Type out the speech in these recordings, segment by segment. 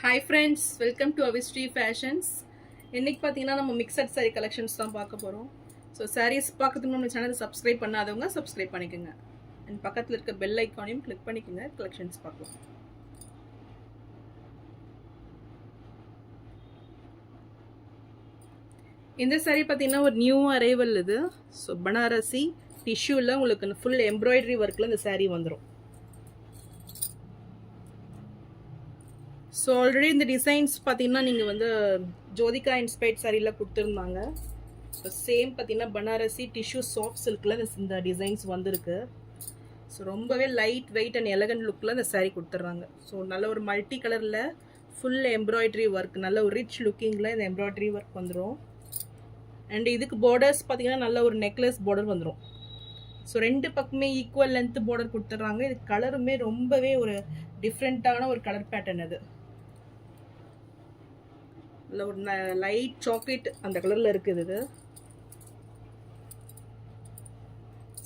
Hi friends, welcome to Avistry Fashions. இன்னைக்கு பார்த்தீங்கன்னா நம்ம மிக்சட் saree collections தான் பார்க்க போறோம். ஸோ sarees பார்க்கறதுக்கு நம்ம சேனலை சப்ஸ்கிரைப் பண்ணாதவங்க சப்ஸ்கிரைப் பண்ணிக்கோங்க. அண்ட் பக்கத்தில் இருக்க பெல் ஐக்கானையும் கிளிக் பண்ணிக்கோங்க. கலெக்ஷன்ஸ் பார்க்கலாம். இந்த saree பார்த்தீங்கன்னா ஒரு நியூ அரைவல் இது. ஸோ பனாரசி டிஷ்யூவில் உங்களுக்கு ஃபுல் எம்ப்ராய்டரி ஒர்க்கில் இந்த saree வந்துடும். ஸோ ஆல்ரெடி இந்த டிசைன்ஸ் பார்த்தீங்கன்னா நீங்கள் வந்து ஜோதிகா இன்ஸ்பைர்ட் சாரியில் கொடுத்துருந்தாங்க. ஸோ சேம் பார்த்தீங்கன்னா பனாரசி டிஷ்யூ சாஃப்ட் சில்கில் இந்த டிசைன்ஸ் வந்திருக்கு. ஸோ ரொம்பவே லைட் வெயிட் அண்ட் எலகண்ட் லுக்கில் இந்த சாரீ கொடுத்துட்றாங்க. ஸோ நல்ல ஒரு மல்டி கலரில் ஃபுல் எம்ப்ராய்டரி ஒர்க், நல்ல ஒரு ரிச் லுக்கிங்கில் இந்த எம்ப்ராய்டரி ஒர்க் வந்துடும். அண்ட் இதுக்கு பார்டர்ஸ் பார்த்தீங்கன்னா நல்ல ஒரு நெக்லஸ் பார்டர் வந்துடும். ஸோ ரெண்டு பக்கமே ஈக்குவல் லென்த் பார்டர் கொடுத்துட்றாங்க. இது கலருமே ரொம்பவே ஒரு டிஃப்ரெண்ட்டான ஒரு கலர் பேட்டர்ன் அது. ஒரு லைட் சாக்லேட் அந்த கலரில் இருக்குது. இது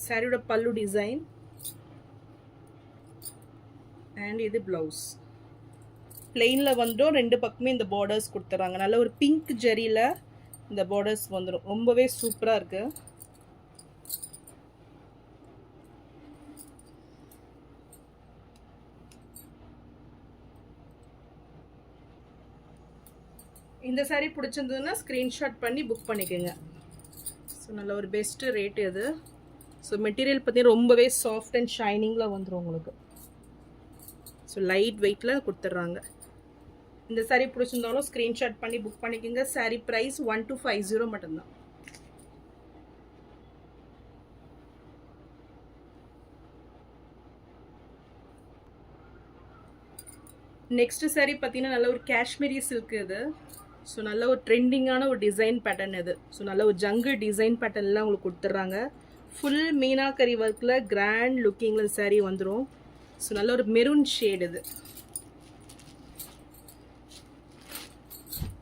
சாரியோட பல்லு டிசைன் அண்ட் இது பிளவுஸ். பிளெயினில் வந்துடும். ரெண்டு பக்கமே இந்த பார்டர்ஸ் கொடுத்துட்றாங்க. நல்ல ஒரு பிங்க் ஜெரியில் இந்த பார்டர்ஸ் வந்துடும். ரொம்பவே சூப்பராக இருக்குது. இந்த சாரீ பிடிச்சிருந்ததுன்னா ஸ்க்ரீன்ஷாட் பண்ணி புக் பண்ணிக்கோங்க. ஸோ நல்ல ஒரு பெஸ்ட்டு ரேட் இது. ஸோ மெட்டீரியல் பார்த்தீங்கன்னா ரொம்பவே சாஃப்ட் அண்ட் ஷைனிங்கில் வந்துடும் உங்களுக்கு. ஸோ லைட் வெயிட்டில் கொடுத்துட்றாங்க. இந்த சாரீ பிடிச்சிருந்தாலும் ஸ்க்ரீன்ஷாட் பண்ணி புக் பண்ணிக்கோங்க. சாரீ ப்ரைஸ் 1250 மட்டும்தான். நெக்ஸ்ட் சாரீ பார்த்தீங்கன்னா நல்ல ஒரு காஷ்மீரி சில்க் இது. ஸோ நல்ல ஒரு ட்ரெண்டிங்கான ஒரு டிசைன் பேட்டர்ன் இது. ஸோ நல்ல ஒரு ஜங்கு டிசைன் பேட்டர்ன்லாம் உங்களுக்கு கொடுத்துட்றாங்க. ஃபுல் மீனாக்கரி ஒர்க்கில் கிராண்ட் லுக்கிங்கில் சாரீ வந்துடும். ஸோ நல்ல ஒரு மெரூன் ஷேட் இது.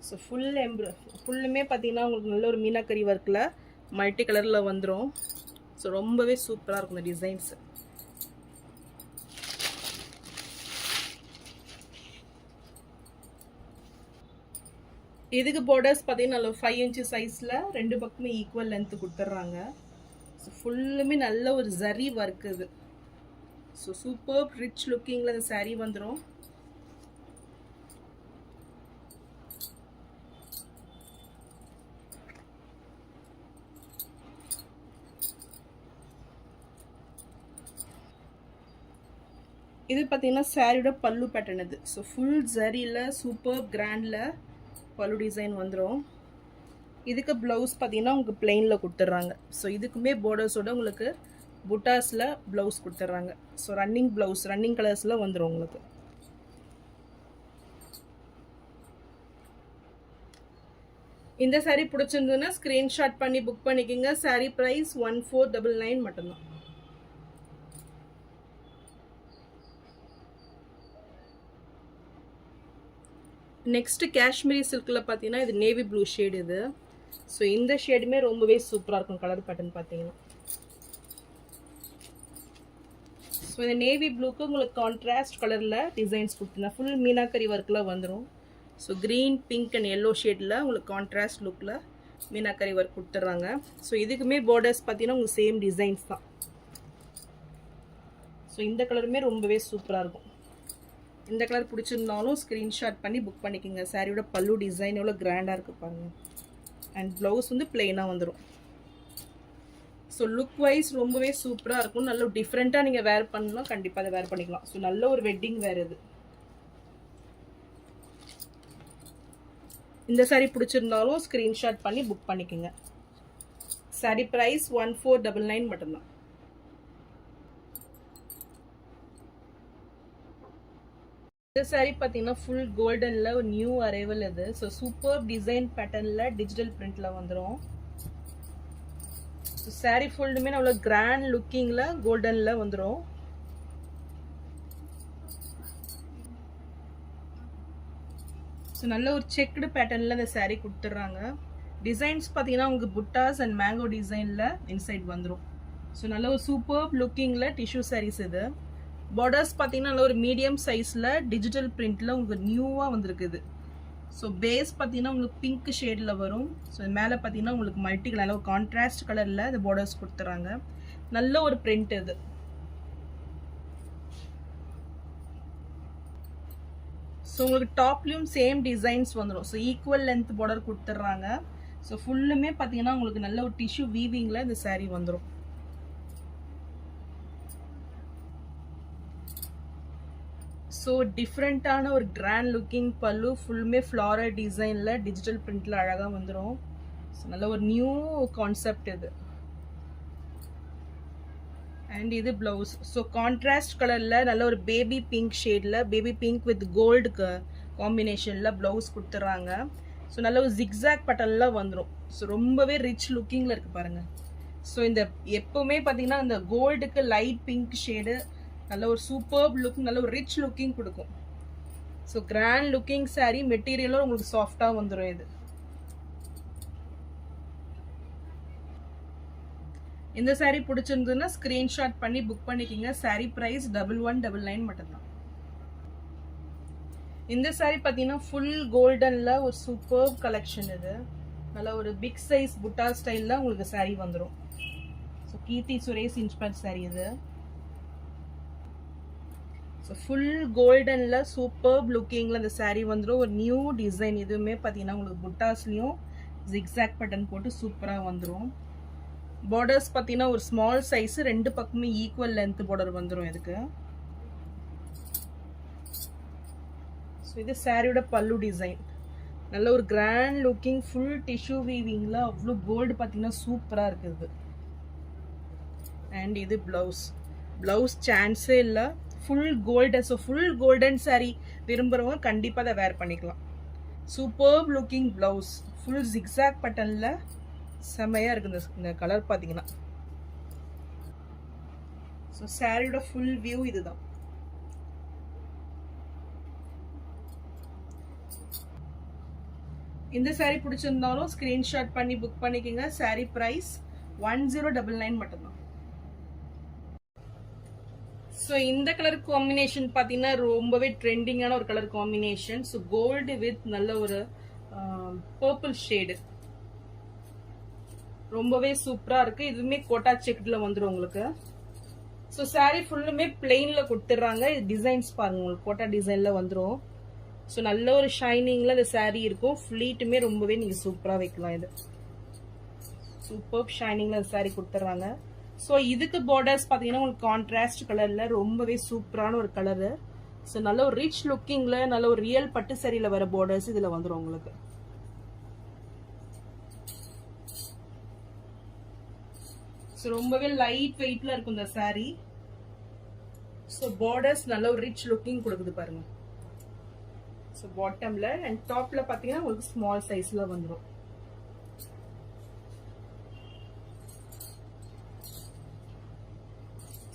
ஸோ ஃபுல்லுமே பார்த்தீங்கன்னா உங்களுக்கு நல்ல ஒரு மீனாக்கரி ஒர்க்கில் மல்டி கலரில் வந்துடும். ஸோ ரொம்பவே சூப்பராக இருக்கும் இந்த டிசைன்ஸு. இதுக்கு பார்டர்ஸ் பார்த்தீங்கன்னா நல்ல 5 இன்ச்சு சைஸில் ரெண்டு பக்கமே ஈக்குவல் லென்த்து கொடுத்துட்றாங்க. ஸோ ஃபுல்லுமே நல்ல ஒரு ஜரி ஒர்க் இது. ஸோ சூப்பர் ரிச் லுக்கிங்கில் இந்த சாரீ வந்துடும். இது பார்த்தீங்கன்னா சாரியோட பல்லு பேட்டர்ன் இது. ஸோ ஃபுல் ஜரியில் சூப்பர் கிராண்டில் பல்லு டிசைன் வந்துடும். இதுக்கு ப்ளவுஸ் பார்த்தீங்கன்னா உங்களுக்கு பிளெயினில் கொடுத்துட்றாங்க. ஸோ இதுக்குமே பார்டர்ஸோட உங்களுக்கு புட்டாஸில் ப்ளவுஸ் கொடுத்துட்றாங்க. ஸோ ரன்னிங் ப்ளவுஸ் ரன்னிங் கலர்ஸில் வந்துடும் உங்களுக்கு. இந்த சாரீ பிடிச்சிருந்ததுன்னா ஸ்க்ரீன்ஷாட் பண்ணி புக் பண்ணிக்கோங்க. சாரீ ப்ரைஸ் 1499 மட்டும்தான். நெக்ஸ்ட் காஷ்மீரி சில்கில் பார்த்தீங்கன்னா இது நேவி ப்ளூ ஷேடு இது. ஸோ இந்த ஷேடுமே ரொம்பவே சூப்பராக இருக்கும் கலர் பேட்டர்ன் பார்த்தீங்கன்னா. ஸோ இந்த நேவி ப்ளூக்கு உங்களுக்கு கான்ட்ராஸ்ட் கலரில் டிசைன்ஸ் கொடுத்துருந்தா ஃபுல் மீனாக்கரி ஒர்க்கில் வந்துடும். So green pink and yellow ஷேடில் உங்களுக்கு கான்ட்ராஸ்ட் லுக்கில் மீனாக்கரி ஒர்க் கொடுத்துட்றாங்க. ஸோ இதுக்குமே பார்டர்ஸ் பார்த்தீங்கன்னா உங்களுக்கு சேம் டிசைன்ஸ் தான். ஸோ இந்த கலருமே ரொம்பவே சூப்பராக இருக்கும். இந்த கலர் பிடிச்சிருந்தாலும் ஸ்க்ரீன்ஷாட் பண்ணி புக் பண்ணிக்கோங்க. சாரியோட பல்லு டிசைன் எவ்வளோ கிராண்டாக இருக்குது பாருங்கள். அண்ட் ப்ளவுஸ் வந்து பிளெயினாக வந்துடும். ஸோ லுக் வைஸ் ரொம்பவே சூப்பராக இருக்கும். நல்ல டிஃப்ரெண்ட்டாக நீங்கள் வேர் பண்ணலாம், கண்டிப்பாக அதை வேர் பண்ணிக்கலாம். ஸோ நல்ல ஒரு வெட்டிங் வேர் இது. இந்த சாரீ பிடிச்சிருந்தாலும் ஸ்க்ரீன்ஷாட் பண்ணி புக் பண்ணிக்கோங்க. சாரீ ப்ரைஸ் 1499 மட்டும்தான். இந்த சாரீ பார்த்தீங்கன்னா ஃபுல் கோல்டனில் ஒரு நியூ அரைவல் இது. ஸோ சூப்பர் டிசைன் பேட்டர்னில் டிஜிட்டல் பிரிண்டில் வந்துடும். ஸோ சாரீ ஃபுல்லுமே அவ்வளோ கிராண்ட் லுக்கிங்கில் கோல்டனில் வந்துடும். ஸோ நல்ல ஒரு செக்குடு பேட்டர்னில் இந்த சாரீ கொடுத்துட்றாங்க. டிசைன்ஸ் பார்த்தீங்கன்னா உங்களுக்கு புட்டாஸ் அண்ட் மேங்கோ டிசைனில் இன்சைட் வந்துடும். ஸோ நல்ல ஒரு சூப்பர் லுக்கிங்கில் டிஷ்யூ சாரீஸ் இது. பார்டர்ஸ் பார்த்தீங்கன்னா நல்ல ஒரு மீடியம் சைஸில் டிஜிட்டல் பிரிண்டில் உங்களுக்கு நியூவாக வந்திருக்குது. ஸோ பேஸ் பார்த்தீங்கன்னா உங்களுக்கு பிங்க் ஷேடில் வரும். ஸோ மேலே பார்த்தீங்கன்னா உங்களுக்கு மல்டி கலர் ஒரு கான்ட்ராஸ்ட் கலரில் இந்த பார்டர்ஸ் கொடுத்துறாங்க. நல்ல ஒரு பிரிண்ட் இது. ஸோ உங்களுக்கு டாப்லேயும் சேம் டிசைன்ஸ் வந்துடும். ஸோ ஈக்குவல் லென்த் பார்டர் கொடுத்துட்றாங்க. ஸோ ஃபுல்லுமே பார்த்தீங்கன்னா உங்களுக்கு நல்ல ஒரு டிஷ்யூ வீவிங்கில் இந்த சாரீ வந்துடும். ஸோ டிஃப்ரெண்ட்டான ஒரு கிராண்ட் லுக்கிங் பல்லு, ஃபுல்லுமே ஃப்ளாரல் டிசைனில் டிஜிட்டல் பிரிண்டில் அழகாக வந்துடும். ஸோ நல்ல ஒரு நியூ கான்செப்ட் இது. அண்ட் இது ப்ளவுஸ். ஸோ கான்ட்ராஸ்ட் கலரில் நல்ல ஒரு பேபி பிங்க் ஷேடில், பேபி பிங்க் வித் கோல்டு காம்பினேஷனில் ப்ளவுஸ் கொடுத்துட்றாங்க. ஸோ நல்ல ஒரு ஜிக்ஸாக் பட்டனில் வந்துடும். ஸோ ரொம்பவே ரிச் லுக்கிங்கில் இருக்குது பாருங்கள். ஸோ இந்த எப்போவுமே பார்த்தீங்கன்னா இந்த கோல்டுக்கு லைட் பிங்க் ஷேடு நல்ல ஒரு சூப்பர்ப் லுக், நல்ல ஒரு ரிச் லுக்கிங் கொடுக்கும். ஸோ கிராண்ட் லுக்கிங் சாரீ, மெட்டீரியலும் உங்களுக்கு சாஃப்டாக வந்துடும். இது இந்த சாரீ பிடிச்சிருந்ததுன்னா ஸ்க்ரீன்ஷாட் பண்ணி புக் பண்ணிக்கிங்க. சாரீ ப்ரைஸ் 1199 மட்டும்தான். இந்த சாரீ பார்த்தீங்கன்னா ஃபுல் கோல்டனில் ஒரு சூப்பர்ப் கலெக்ஷன். இது நல்ல ஒரு பிக் சைஸ் புட்டா ஸ்டைலில் உங்களுக்கு சாரீ வந்துடும். ஸோ கீர்த்தி சுரேஷ் இன்ஸ்பயர்ட் சாரீ இது. ஸோ ஃபுல் கோல்டனில் சூப்பர்ப் லுக்கிங்கில் இந்த சாரீ வந்துடும். ஒரு நியூ டிசைன். இதுவுமே பார்த்தீங்கன்னா உங்களுக்கு புட்டாஸ்லேயும் ஜிக்ஸாக் பட்டன் போட்டு சூப்பராக வந்துடும். பார்டர்ஸ் பார்த்தீங்கன்னா ஒரு ஸ்மால் சைஸு, ரெண்டு பக்கமே ஈக்குவல் லென்த் பார்டர் வந்துடும் இதுக்கு. ஸோ இது சாரியோட பல்லு டிசைன். நல்ல ஒரு கிராண்ட் லுக்கிங் ஃபுல் டிஷ்யூ வீவிங்கில் அவ்வளோ கோல்டு பார்த்தீங்கன்னா சூப்பராக இருக்குது. அண்ட் இது ப்ளவுஸ். ப்ளவுஸ் சான்ஸே இல்லை, full golden. So full golden sari விரும்புகிறவங்க கண்டிப்பாக அதை வேர் பண்ணிக்கலாம். Superb looking blouse, full zigzag பட்டனில் செம்மையாக இருக்குது இந்த கலர் பார்த்தீங்கன்னா. ஸோ சாரியோட ஃபுல் வியூ இதுதான். இந்த சாரீ பிடிச்சிருந்தாலும் ஸ்க்ரீன்ஷாட் பண்ணி புக் பண்ணிக்கோங்க. சாரீ ப்ரைஸ் 1099 மட்டும்தான். ஸோ இந்த கலர் காம்பினேஷன் பார்த்தீங்கன்னா ரொம்பவே ட்ரெண்டிங்கான ஒரு colour combination. So gold with நல்ல ஒரு பர்பிள் ஷேடு, ரொம்பவே சூப்பராக இருக்குது. இதுவுமே கோட்டா செக்டில் வந்துடும் உங்களுக்கு. ஸோ சாரீ ஃபுல்லுமே பிளெயினில் கொடுத்துட்றாங்க. இது டிசைன்ஸ் பாருங்கள், உங்களுக்கு கோட்டா டிசைனில் வந்துடும். ஸோ நல்ல ஒரு ஷைனிங்கில் இந்த சாரீ இருக்கும். ஃப்ளீட்டுமே ரொம்பவே நீங்கள் சூப்பராக வைக்கலாம். இது சூப்பர் ஷைனிங்கில் இந்த சாரீ கொடுத்துட்றாங்க. ஸோ இதுக்கு பார்டர்ஸ் பார்த்தீங்கன்னா உங்களுக்கு கான்ட்ராஸ்ட் கலரில் ரொம்பவே சூப்பரான ஒரு கலரு. ஸோ நல்ல ஒரு ரிச் லுக்கிங்கில் நல்ல ஒரு ரியல் பட்டு சாரியில் வர பார்டர்ஸ் இதில் வந்துடும் உங்களுக்கு. ஸோ ரொம்பவே லைட் வெயிட்ல இருக்கும் இந்த சாரீ. ஸோ பார்டர்ஸ் நல்ல ஒரு ரிச் லுக்கிங் கொடுக்குது பாருங்க. ஸோ பாட்டம்ல அண்ட் டாப்ல பார்த்தீங்கன்னா உங்களுக்கு ஸ்மால் சைஸ்ல வந்துடும்.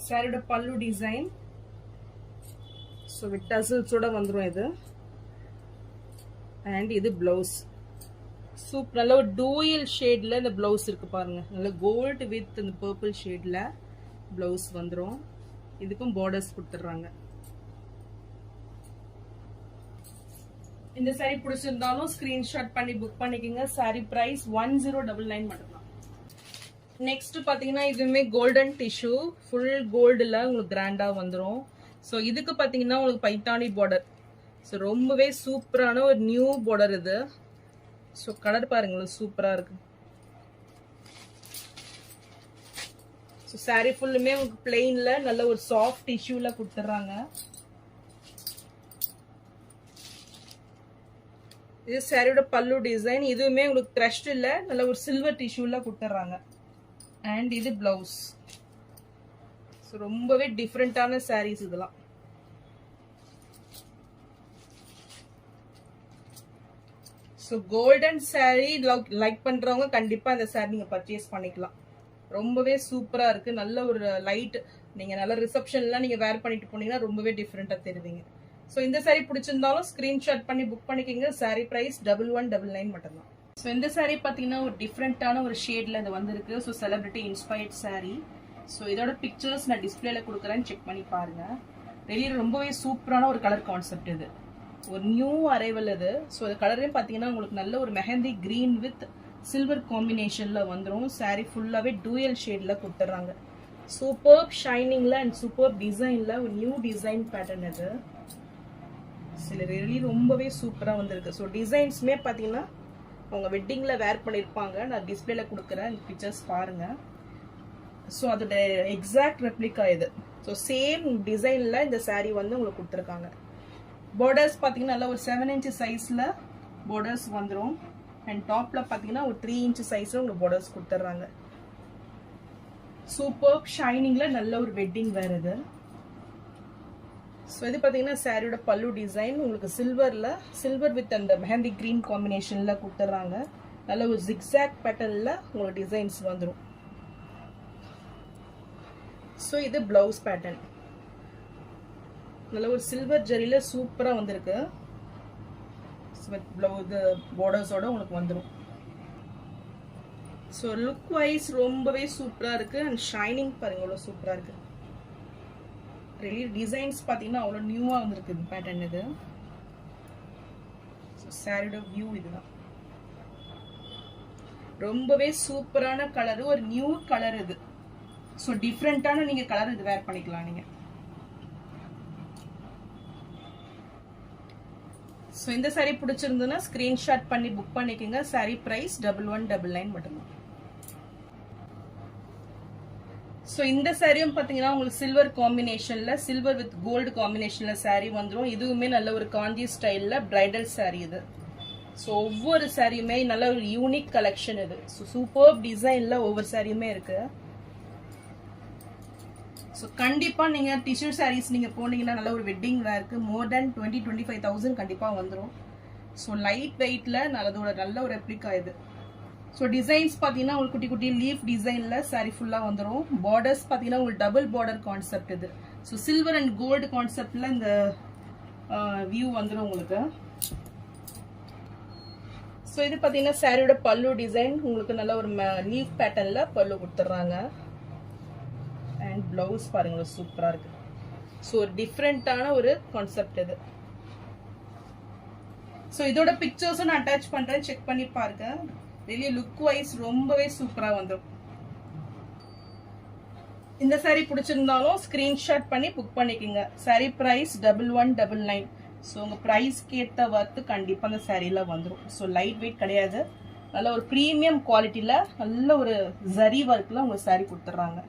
சாரியோட பல்லு டிசைன். ஸோ வித் டசல்ஸோட வந்துடும் இது. அண்ட் இது பிளவுஸ். சூப்பர், நல்ல ஒரு டூயல் ஷேட்ல இந்த பிளவுஸ் இருக்கு பாருங்க. நல்ல கோல்டு வித் இந்த பர்பிள் ஷேட்ல பிளவுஸ் வந்துடும். இதுக்கும் பார்டர்ஸ் கொடுத்துட்றாங்க. இந்த சாரீ பிடிச்சிருந்தாலும் ஸ்கிரீன்ஷாட் பண்ணி புக் பண்ணிக்கோங்க. சாரீ பிரைஸ் 1099 மட்டும்தான். நெக்ஸ்ட் பாத்தீங்கன்னா இதுவுமே கோல்டன் டிஷ்யூ, ஃபுல் கோல்டுல உங்களுக்கு கிராண்டா வந்துடும். ஸோ இதுக்கு பாத்தீங்கன்னா உங்களுக்கு பைத்தானி பார்டர். ஸோ ரொம்பவே சூப்பரான ஒரு நியூ பார்டர் இது. ஸோ கலர் பாருங்களேன், சூப்பரா இருக்கு. ஸோ சாரீ ஃபுல்லுமே உங்களுக்கு பிளெயின்ல நல்ல ஒரு சாஃப்ட் டிஷ்யூல கொடுத்துட்றாங்க. இது சாரியோட பல்லு டிசைன். இதுவுமே உங்களுக்கு க்ரஷ்ட் இல்ல, நல்ல ஒரு சில்வர் டிஷ்யூல கொடுத்துட்றாங்க. அண்ட் இது பிளவுஸ். ஸோ ரொம்பவே டிஃப்ரெண்டான சாரீஸ் இதெல்லாம். ஸோ கோல்டன் சாரீ லைக் பண்றவங்க கண்டிப்பா இந்த சாரீ நீங்க பர்ச்சேஸ் பண்ணிக்கலாம். ரொம்பவே சூப்பரா இருக்கு. நல்ல ஒரு லைட், நீங்க நல்ல ரிசப்ஷன்லாம் நீங்க வேர் பண்ணிட்டு போனீங்கன்னா ரொம்பவே டிஃப்ரெண்டா தெரியுங்க. ஸோ இந்த சாரீ பிடிச்சிருந்தாலும் ஸ்கிரீன்ஷாட் பண்ணி புக் பண்ணிக்கோங்க. சாரீ பிரைஸ் 1199 மட்டும்தான். ஸோ இந்த சாரீ பார்த்தீங்கன்னா ஒரு டிஃப்ரெண்டான ஒரு ஷேட்ல இது வந்திருக்கு. So celebrity inspired sari. So இதோட பிக்சர்ஸ் நான் டிஸ்பிளேல கொடுக்குறேன்னு செக் பண்ணி பாருங்க. வெளியே ரொம்பவே சூப்பரான ஒரு கலர் கான்செப்ட் இது. ஒரு நியூ அரைவல் இது. ஸோ அது கலரையும் பார்த்தீங்கன்னா உங்களுக்கு நல்ல ஒரு மெஹந்தி க்ரீன் வித் சில்வர் காம்பினேஷனில் வந்துடும். சாரீ ஃபுல்லாகவே டூயல் ஷேடில் கொடுத்துட்றாங்க. சூப்பர் ஷைனிங்கில் அண்ட் சூப்பர் டிசைனில் ஒரு நியூ டிசைன் பேட்டர்ன் இது. சில ரெலி ரொம்பவே சூப்பராக வந்திருக்கு. ஸோ டிசைன்ஸுமே பார்த்தீங்கன்னா அவங்க வெட்டிங்கில் வேர் பண்ணியிருப்பாங்க. நான் டிஸ்பிளேல கொடுக்குறேன், இந்த பிக்சர்ஸ் பாருங்கள். ஸோ அதோட எக்ஸாக்ட் ரெப்ளிகா இது. ஸோ சேம் டிசைனில் இந்த சாரீ வந்து உங்களுக்கு கொடுத்துருக்காங்க. பார்டர்ஸ் பார்த்தீங்கன்னா நல்லா ஒரு 7 inch சைஸில் பார்டர்ஸ் வந்துடும். அண்ட் டாப்பில் பார்த்தீங்கன்னா ஒரு 3 inch சைஸில் உங்களுக்கு பார்டர்ஸ் கொடுத்துட்றாங்க. சூப்பர் ஷைனிங்கில் நல்ல ஒரு வெட்டிங் வேர் இது. ஸோ இது பார்த்தீங்கன்னா சாரியோட பல்லு டிசைன் உங்களுக்கு சில்வர் வித் அந்த மெஹந்தி க்ரீன் காம்பினேஷனில் கொடுத்துட்றாங்க. நல்ல ஒரு ஜிக்ஸாக் பேட்டர்னில் உங்களுக்கு டிசைன்ஸ் வந்துடும். ஸோ இது பிளவுஸ் பேட்டர்ன் நல்ல ஒரு சில்வர் ஜரியில் சூப்பராக வந்திருக்கு. இது பார்டர்ஸோட உங்களுக்கு வந்துடும். ஸோ லுக் வைஸ் ரொம்பவே சூப்பராக இருக்குது. அண்ட் ஷைனிங் பாருங்க அவ்வளோ சூப்பராக இருக்குது. ரெலி டிசைன்ஸ் பார்த்தீங்கன்னா அவ்வளோ நியூவாக வந்திருக்கு இந்த பேட்டர்ன் இது. ஸோ சாரியோட வியூ இதுதான். ரொம்பவே சூப்பரான கலரு, ஒரு நியூ கலர் இது. ஸோ டிஃப்ரெண்ட்டான நீங்கள் கலர் இது வேர் பண்ணிக்கலாம் நீங்கள். ஸோ இந்த சாரீ பிடிச்சிருந்ததுன்னா ஸ்க்ரீன்ஷாட் பண்ணி புக் பண்ணிக்கோங்க. சாரீ ப்ரைஸ் 1199 மட்டும்தான். ஸோ இந்த சாரியும் பார்த்தீங்கன்னா உங்களுக்கு சில்வர் காம்பினேஷனில் சில்வர் வித் கோல்டு காம்பினேஷனில் சாரீ வந்துடும். இதுவுமே நல்ல ஒரு காஞ்சி ஸ்டைலில் பிரைடல் சாரீ இது. ஸோ ஒவ்வொரு சாரியுமே நல்ல ஒரு யூனிக் கலெக்ஷன் இது. ஸோ சூப்பர் டிசைனில் ஒவ்வொரு சாரியுமே இருக்கு. ஸோ கண்டிப்பாக நீங்கள் டிஷ்யூ சாரீஸ் நீங்கள் போனீங்கன்னா நல்ல ஒரு வெட்டிங் வேருக்கு மோர் தேன் 20-25,000 கண்டிப்பாக வந்துடும். ஸோ லைட் வெயிட்டில் நல்ல ஒரு ரெப்ளிகா இது. ஸோ டிசைன்ஸ் பார்த்தீங்கன்னா உங்களுக்கு குட்டி குட்டி லீஃப் டிசைனில் சாரீ ஃபுல்லாக வந்துடும். பார்டர்ஸ் பார்த்தீங்கன்னா உங்களுக்கு டபுள் பார்டர் கான்செப்ட் இது. ஸோ சில்வர் அண்ட் கோல்டு கான்செப்டில் இந்த வியூ வந்துடும் உங்களுக்கு. ஸோ இது பார்த்தீங்கன்னா சாரியோட பல்லு டிசைன் உங்களுக்கு நல்ல ஒரு லீஃப் பேட்டர்னில் பல்லு கொடுத்துட்றாங்க. அண்ட் பிளவுஸ் பாருங்க சூப்பராக இருக்கு. ஸோ ஒரு டிஃப்ரெண்ட்டான ஒரு கான்செப்ட் இது. ஸோ இதோட பிக்சர்ஸும் நான் அட்டாச் பண்ணுறேன், செக் பண்ணி பாருங்க. ரியலி லுக் வைஸ் ரொம்பவே சூப்பராக வந்துடும். இந்த சாரீ பிடிச்சிருந்தாலும் ஸ்க்ரீன்ஷாட் பண்ணி புக் பண்ணிக்கோங்க. சாரீ ப்ரைஸ் 1199. ஸோ உங்கள் ப்ரைஸ்க்கு ஏற்ற ஒர்த்து கண்டிப்பாக அந்த சாரியில் வந்துடும். ஸோ லைட் வெயிட் கிடையாது, நல்ல ஒரு ப்ரீமியம் குவாலிட்டியில் நல்ல ஒரு ஜரி ஒர்க்கில் உங்கள் சாரீ கொடுத்துட்றாங்க.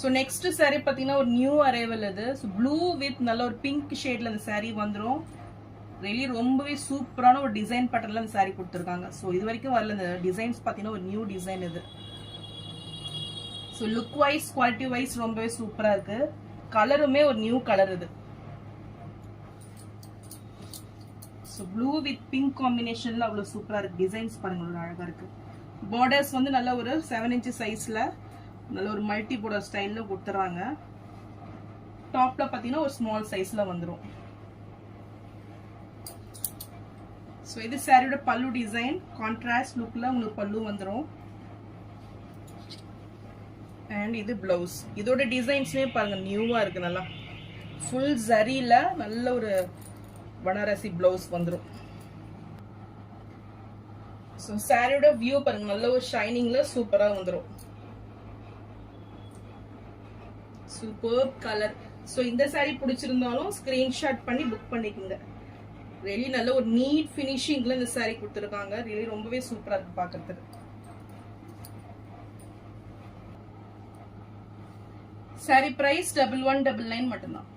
ஸோ நெக்ஸ்ட் சாரீ பார்த்தீங்கன்னா ஒரு நியூ அரைவல் இது. ஸோ ப்ளூ வித் நல்ல ஒரு பிங்க் ஷேடில் அந்த சாரீ வந்துடும். ரெலி ரொம்பவே சூப்பரான ஒரு டிசைன் பேட்டர்ல அந்த சாரீ கொடுத்துருக்காங்க. ஸோ இது வரைக்கும் வரல இந்த டிசைன்ஸ் பார்த்தீங்கன்னா ஒரு நியூ டிசைன் இது. So look wise quality wise ரொம்பவே சூப்பராக இருக்கு. கலருமே ஒரு நியூ கலர் இது. ஸோ ப்ளூ வித் பிங்க் காம்பினேஷன்ல அவ்வளோ சூப்பராக இருக்கு. டிசைன்ஸ் பாருங்க ஒரு அழகாக இருக்கு. பார்டர்ஸ் வந்து நல்ல ஒரு 7 inch சைஸ்ல நல்ல ஒரு மல்டி பார்டர் ஸ்டைல்ல கொடுத்துறாங்க. டாப்ல பார்த்தீங்கன்னா ஒரு ஸ்மால் சைஸ்ல வந்துடும். ஸோ இது சாரியோட பல்லு டிசைன் கான்ட்ராஸ்ட் லுக்ல உங்களுக்கு பல்லு வந்துடும். அண்ட் இது பிளவுஸ். இதோட டிசைன்ஸ்மே பாருங்க நியூவா இருக்கு. நல்லா ஃபுல் ஜரியில நல்ல ஒரு பனாரசி பிளவுஸ் வந்துடும். ஸோ சாரியோட வியூ பாருங்க நல்ல ஒரு ஷைனிங்ல சூப்பரா வந்துடும். Super colour. ஸோ இந்த சாரி பிடிச்சிருந்தாலும் ஸ்கிரீன்ஷாட் பண்ணி புக் பண்ணிக்கோங்க. ரியலி நல்ல ஒரு நீட் ஃபினிஷிங்ல இந்த சாரி கொடுத்துருக்காங்க. ரியலி ரொம்பவே சூப்பரா இருக்கு பார்க்கிறதுக்கு. சாரி பிரைஸ் 1199 மட்டும்தான்.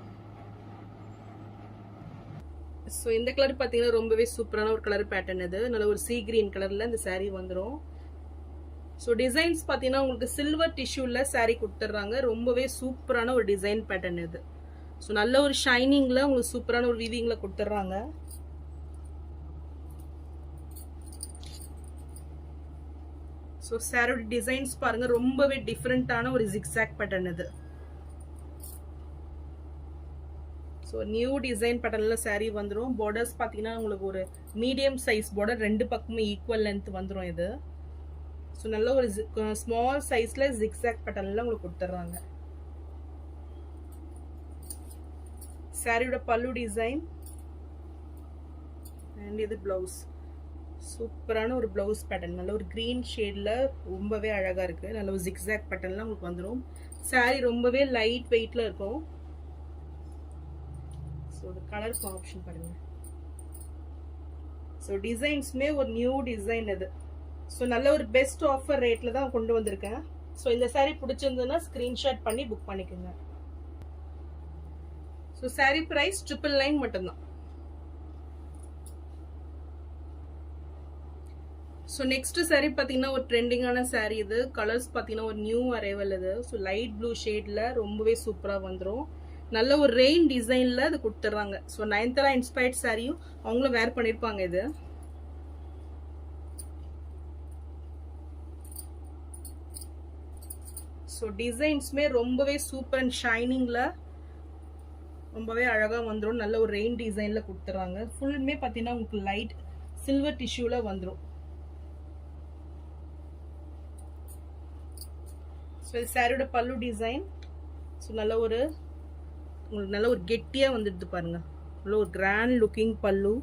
ஸோ இந்த கலர் பார்த்தீங்கன்னா ரொம்பவே சூப்பரான ஒரு கலர் பேட்டர்ன் இது. நல்ல ஒரு சீ கிரீன் கலர்ல இந்த சாரி வந்துடும். ஸோ டிசைன்ஸ் பார்த்தீங்கன்னா உங்களுக்கு சில்வர் டிஷ்யூல சாரி கொடுத்துட்றாங்க. ரொம்பவே சூப்பரான ஒரு டிசைன் பேட்டர்ன் இது. ஸோ நல்ல ஒரு ஷைனிங்ல உங்களுக்கு சூப்பரான ஒரு வீவிங்ல கொடுத்துட்றாங்க. ஸோ சாரியோட டிசைன்ஸ் பாருங்க ரொம்பவே டிஃப்ரெண்டான ஒரு ஜிக்ஸாக் பேட்டர்ன் இது. ஸோ நியூ டிசைன் பேட்டர்ன்ல சாரி வந்துடும். பார்டர்ஸ் பார்த்தீங்கன்னா உங்களுக்கு ஒரு மீடியம் சைஸ் பார்டர், ரெண்டு பக்கமும் ஈக்குவல் லென்த் வந்துடும் இது. ஸோ நல்ல ஒரு ஸ்மால் சைஸ்ல ஜிக்ஸாக் பேட்டர்ன்ல உங்களுக்கு கொடுத்துட்றாங்க. சாரியோட பல்லு டிசைன் அண்ட் இது பிளவுஸ். சூப்பரான ஒரு பிளவுஸ் பேட்டர்ன், நல்ல ஒரு கிரீன் ஷேட்ல ரொம்பவே அழகா இருக்கு. நல்ல ஒரு ஜிக்ஸாக் பேட்டர்ன்ல உங்களுக்கு வந்துடும். சாரி ரொம்பவே லைட் வெயிட்ல இருக்கும். ஸோ இது கலர் ஆப்ஷன் பாருங்க. ஸோ டிசைன்ஸுமே ஒரு நியூ டிசைன் இது. ஸோ நல்ல ஒரு பெஸ்ட் ஆஃபர் ரேட்ல தான் கொண்டு வந்திருக்கேன். ஸோ இந்த சாரி பிடிச்சிருந்ததுன்னா ஸ்கிரீன்ஷாட் பண்ணி புக் பண்ணிக்கோங்க. ஸோ சாரி பிரைஸ் 999 மட்டும்தான். ஸோ நெக்ஸ்ட் சாரி பார்த்தீங்கன்னா ஒரு ட்ரெண்டிங்கான சாரி இது. கலர்ஸ் பார்த்தீங்கன்னா ஒரு நியூ அரைவல் இது. ஸோ லைட் ப்ளூ ஷேட்ல ரொம்பவே சூப்பராக வந்துடும். நல்ல ஒரு ரெயின் டிசைன்ல இது கொடுத்துட்றாங்க. ஸோ நயன்தாரா இன்ஸ்பயர்ட் சாரியும் அவங்களும் வேர் பண்ணியிருப்பாங்க இது. ஸோ டிசைன்ஸுமே ரொம்பவே சூப்பர் அண்ட் ஷைனிங்ல ரொம்பவே அழகாக வந்துடும். நல்ல ஒரு ரெயின் டிசைன்ல கொடுத்துட்றாங்க. ஃபுல்லுமே பார்த்தீங்கன்னா உங்களுக்கு லைட் சில்வர் டிஷ்யூல வந்துடும். ஸோ இது சாரியோட பல்லு டிசைன். ஸோ நல்ல ஒரு உங்களுக்கு நல்ல ஒரு கெட்டியாக வந்துடுது பாருங்க. நல்ல ஒரு கிராண்ட் லுக்கிங் பல்லு.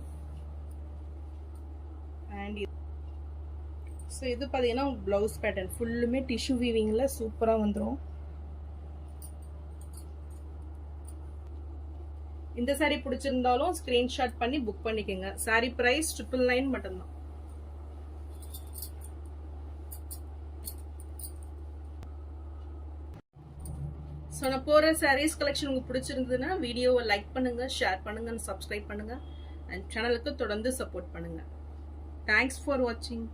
அண்ட் ஸோ இது பார்த்தீங்கன்னா உங்களுக்கு ப்ளவுஸ் பேட்டர்ன் ஃபுல்லுமே டிஷ்யூ வீவிங்கில் சூப்பராக வந்துடும். இந்த சாரி பிடிச்சிருந்தாலும் ஸ்க்ரீன்ஷாட் பண்ணி புக் பண்ணிக்கோங்க. சாரி ப்ரைஸ் 999 மட்டும்தான். ஸோ நான் போகிற சாரீஸ் கலெக்ஷன் உங்களுக்கு பிடிச்சிருந்ததுன்னா வீடியோவை லைக் பண்ணுங்கள், ஷேர் பண்ணுங்கள், சப்ஸ்கிரைப் பண்ணுங்கள் அண்ட் சேனலுக்கு தொடர்ந்து சப்போர்ட் பண்ணுங்கள். தேங்க்ஸ் ஃபார் வாட்சிங்.